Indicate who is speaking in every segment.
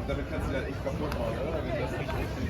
Speaker 1: Damit kannst du dann echt kaputt machen, oder? Wenn das nicht richtig.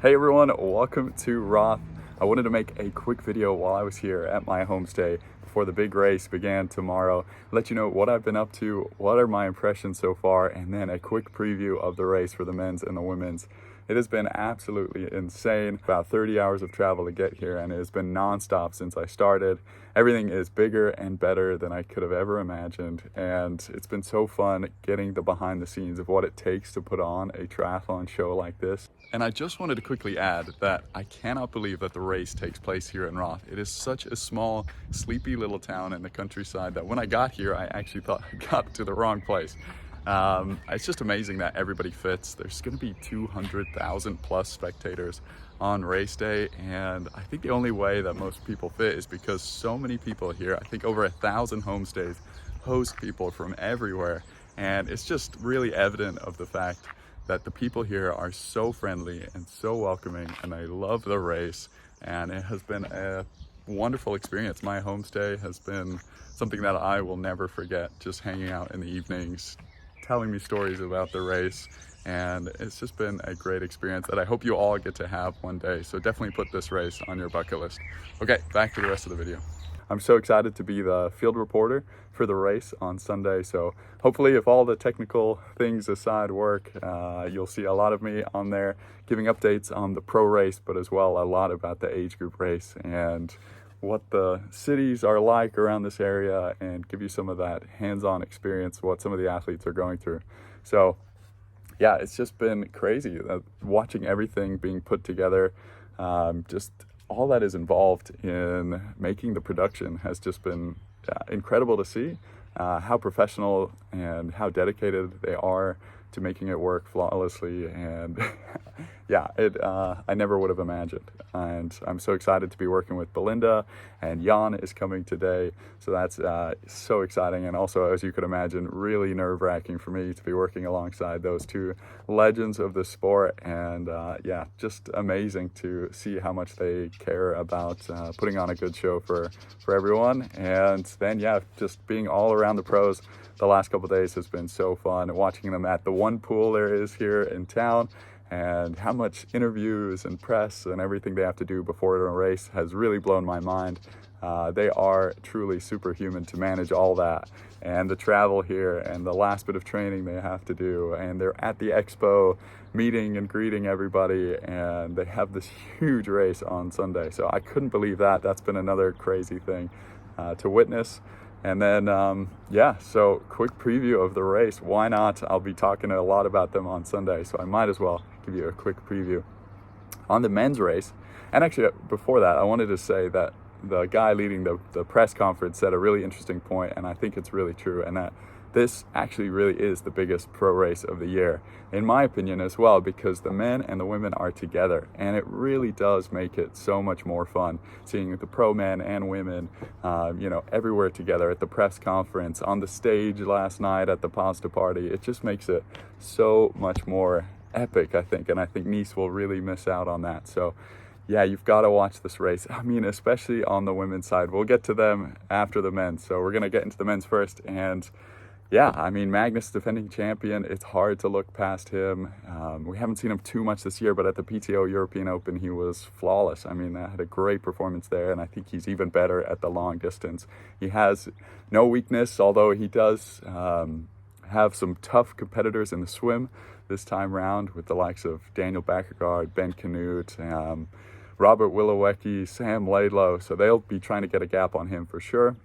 Speaker 2: Hey everyone, welcome to Roth. I wanted to make a quick video while I was here at my homestay before the big race began tomorrow. Let you know what I've been up to, what are my impressions so far, and then a quick preview of the race for the men's and the women's. It has been absolutely insane. About 30 hours of travel to get here, and it has been non-stop since I started. Everything is bigger and better than I could have ever imagined, and it's been so fun getting the behind the scenes of what it takes to put on a triathlon show like this. And I just wanted to quickly add that I cannot believe that the race takes place here in Roth. It is such a small, sleepy little town in the countryside that when I got here, I actually thought I got to the wrong place. It's just amazing that everybody fits. There's going to be 200,000 plus spectators on race day, and I think the only way that most people fit is because so many people here, I think over 1,000 homestays, host people from everywhere, and it's just really evident of the fact that the people here are so friendly and so welcoming, and I love the race, and it has been a wonderful experience. My homestay has been something that I will never forget, just hanging out in the evenings, telling me stories about the race, and it's just been a great experience that I hope you all get to have one day. So definitely put this race on your bucket list. Okay, back to the rest of the video. I'm so excited to be the field reporter for the race on Sunday. So hopefully, if all the technical things aside work, you'll see a lot of me on there giving updates on the pro race, but as well a lot about the age group race and what the cities are like around this area, and give you some of that hands-on experience, what some of the athletes are going through. So yeah, it's just been crazy watching everything being put together. Just all that is involved in making the production has just been incredible to see how professional and how dedicated they are to making it work flawlessly. And yeah, I never would have imagined. And I'm so excited to be working with Belinda, and Jan is coming today. So that's so exciting. And also, as you could imagine, really nerve-wracking for me to be working alongside those two legends of the sport. And yeah, just amazing to see how much they care about putting on a good show for everyone. And then, yeah, just being all around the pros the last couple of days has been so fun, watching them at the one pool there is here in town, and how much interviews and press and everything they have to do before a race has really blown my mind. They are truly superhuman to manage all that, and the travel here and the last bit of training they have to do, and they're at the expo meeting and greeting everybody, and they have this huge race on Sunday. So I couldn't believe that. That's been another crazy thing to witness. And then, yeah, so quick preview of the race. Why not? I'll be talking a lot about them on Sunday, so I might as well give you a quick preview. On the men's race, and actually before that, I wanted to say that the guy leading the press conference said a really interesting point, and I think it's really true, and that this actually really is the biggest pro race of the year, in my opinion as well, because the men and the women are together, and it really does make it so much more fun seeing the pro men and women, you know, everywhere together at the press conference, on the stage last night at the pasta party. It just makes it so much more epic, I think, and I think Nice will really miss out on that. So yeah, you've got to watch this race. I mean, especially on the women's side. We'll get to them after the men's, so we're going to get into the men's first. And yeah, I mean, Magnus, defending champion, it's hard to look past him. We haven't seen him too much this year, but at the PTO European Open, he was flawless. I mean, had a great performance there, and I think he's even better at the long distance. He has no weakness, although he does have some tough competitors in the swim this time round with the likes of Daniel Backergaard, Ben Canute, Robert Willowiecki, Sam Laidlow. So they'll be trying to get a gap on him for sure.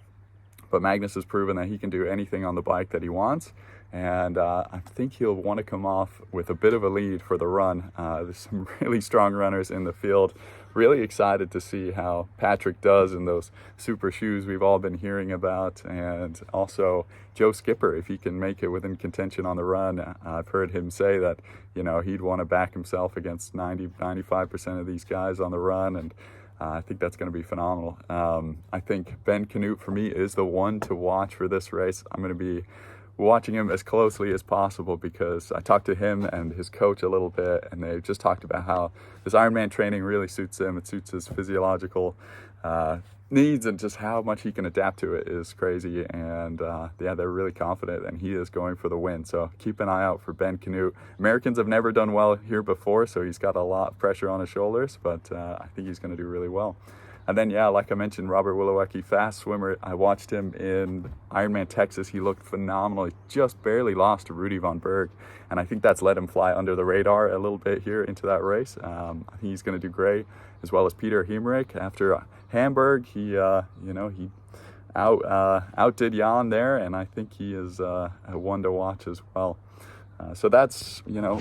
Speaker 2: But Magnus has proven that he can do anything on the bike that he wants. And I think he'll want to come off with a bit of a lead for the run. There's some really strong runners in the field. Really excited to see how Patrick does in those super shoes we've all been hearing about. And also Joe Skipper, if he can make it within contention on the run. I've heard him say that, he'd want to back himself against 95% of these guys on the run. And I think that's going to be phenomenal. I think Ben Canute, for me, is the one to watch for this race. I'm going to be watching him as closely as possible because I talked to him and his coach a little bit, and they just talked about how this Ironman training really suits him. It suits his physiological needs, and just how much he can adapt to it is crazy. And they're really confident, and he is going for the win. So keep an eye out for Ben Canute. Americans have never done well here before, so he's got a lot of pressure on his shoulders, but I think he's going to do really well. And then, like I mentioned, Robert Willowiecki, fast swimmer. I watched him in Ironman Texas. He looked phenomenal. He just barely lost to Rudy von Berg, and I think that's let him fly under the radar a little bit here into that race. I think he's going to do great, as well as Peter Hemrich. After Hamburg, he outdid Jan there, and I think he is a one to watch as well. So that's, I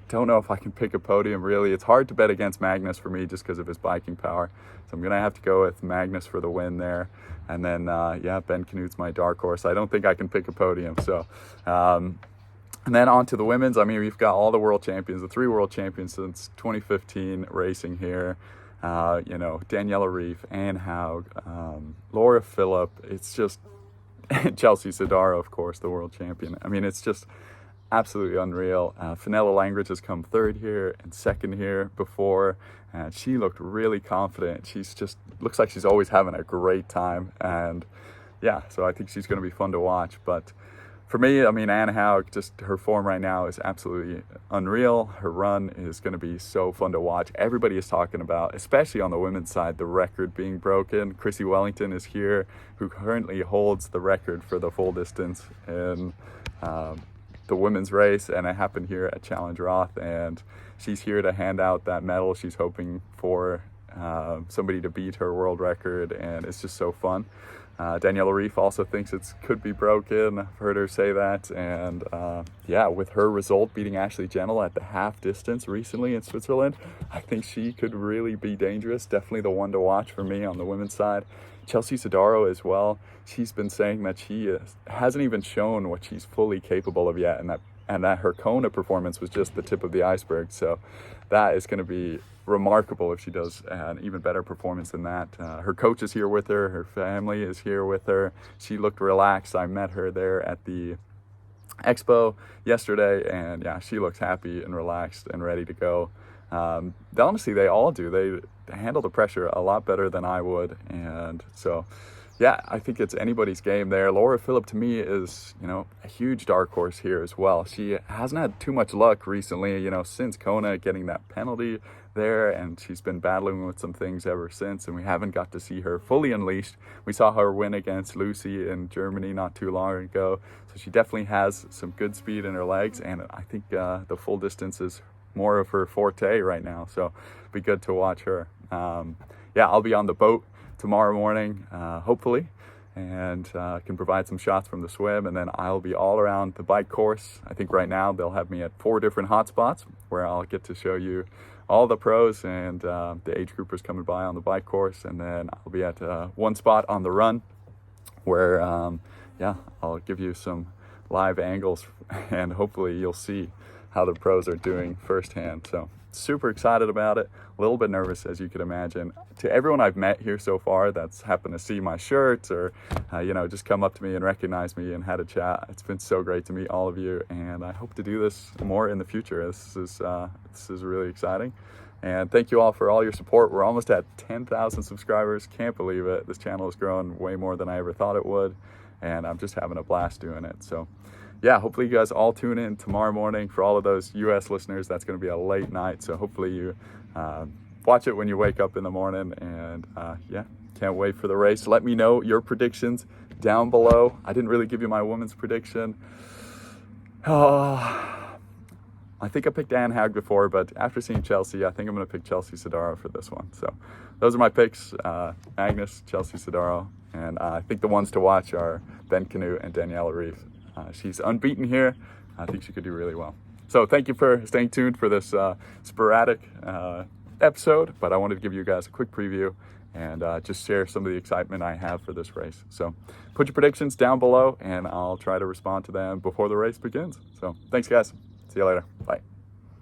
Speaker 2: don't know if I can pick a podium, really. It's hard to bet against Magnus for me just because of his biking power. So I'm going to have to go with Magnus for the win there. And then, Ben Canute's my dark horse. I don't think I can pick a podium. So, and then on to the women's. I mean, we've got all the world champions, the 3 world champions since 2015 racing here. Daniela Reef, Anne Haug, Laura Phillip. It's just Chelsea Sodaro, of course, the world champion. I mean, it's just absolutely unreal. Fenella Langridge has come 3rd here and 2nd here before, and she looked really confident. She's just looks like she's always having a great time, and so I think she's going to be fun to watch. But for me, I mean, Anne Haug, just her form right now is absolutely unreal. Her run is going to be so fun to watch. Everybody is talking about, especially on the women's side, the record being broken. Chrissy Wellington is here, who currently holds the record for the full distance in the women's race, and it happened here at Challenge Roth, and she's here to hand out that medal. She's hoping for somebody to beat her world record, and it's just so fun. Daniela Reef also thinks it could be broken. I've heard her say that, and with her result beating Ashley Gentle at the half distance recently in Switzerland, I think she could really be dangerous. Definitely the one to watch for me on the women's side. Chelsea Sodaro as well. She's been saying that she hasn't even shown what she's fully capable of yet, and that her Kona performance was just the tip of the iceberg. So that is going to be remarkable if she does an even better performance than that. Her coach is here with her. Her family is here with her. She looked relaxed. I met her there at the expo yesterday, and she looks happy and relaxed and ready to go. Honestly, they all do. They handle the pressure a lot better than I would, and so I think it's anybody's game there. Laura Phillip, to me, is a huge dark horse here as well. She hasn't had too much luck recently, since Kona getting that penalty there, and she's been battling with some things ever since, and we haven't got to see her fully unleashed. We saw her win against Lucy in Germany not too long ago, so she definitely has some good speed in her legs, and I think the full distance is more of her forte right now, so it'll be good to watch her. I'll be on the boat tomorrow morning, hopefully, and can provide some shots from the swim, and then I'll be all around the bike course. I think right now they'll have me at 4 different hotspots where I'll get to show you all the pros and the age groupers coming by on the bike course, and then I'll be at one spot on the run where I'll give you some live angles, and hopefully you'll see how the pros are doing firsthand. So super excited about it, a little bit nervous, as you could imagine. To everyone I've met here so far that's happened to see my shirt or just come up to me and recognize me and had a chat, it's been so great to meet all of you, and I hope to do this more in the future. This is really exciting, And thank you all for all your support. We're almost at 10,000 subscribers. Can't believe it. This channel has grown way more than I ever thought it would. And I'm just having a blast doing it. So yeah, hopefully you guys all tune in tomorrow morning. For all of those US listeners, that's going to be a late night. So hopefully you watch it when you wake up in the morning. And yeah, can't wait for the race. Let me know your predictions down below. I didn't really give you my women's prediction. I think I picked Anne Hag before, but after seeing Chelsea, I think I'm going to pick Chelsea Sodaro for this one. So those are my picks, Agnes, Chelsea Sodaro, and I think the ones to watch are Ben Canute and Daniela Reeve. She's unbeaten here. I think she could do really well. So thank you for staying tuned for this sporadic episode, but I wanted to give you guys a quick preview and just share some of the excitement I have for this race. So put your predictions down below, and I'll try to respond to them before the race begins. So thanks, guys. See you later. Bye.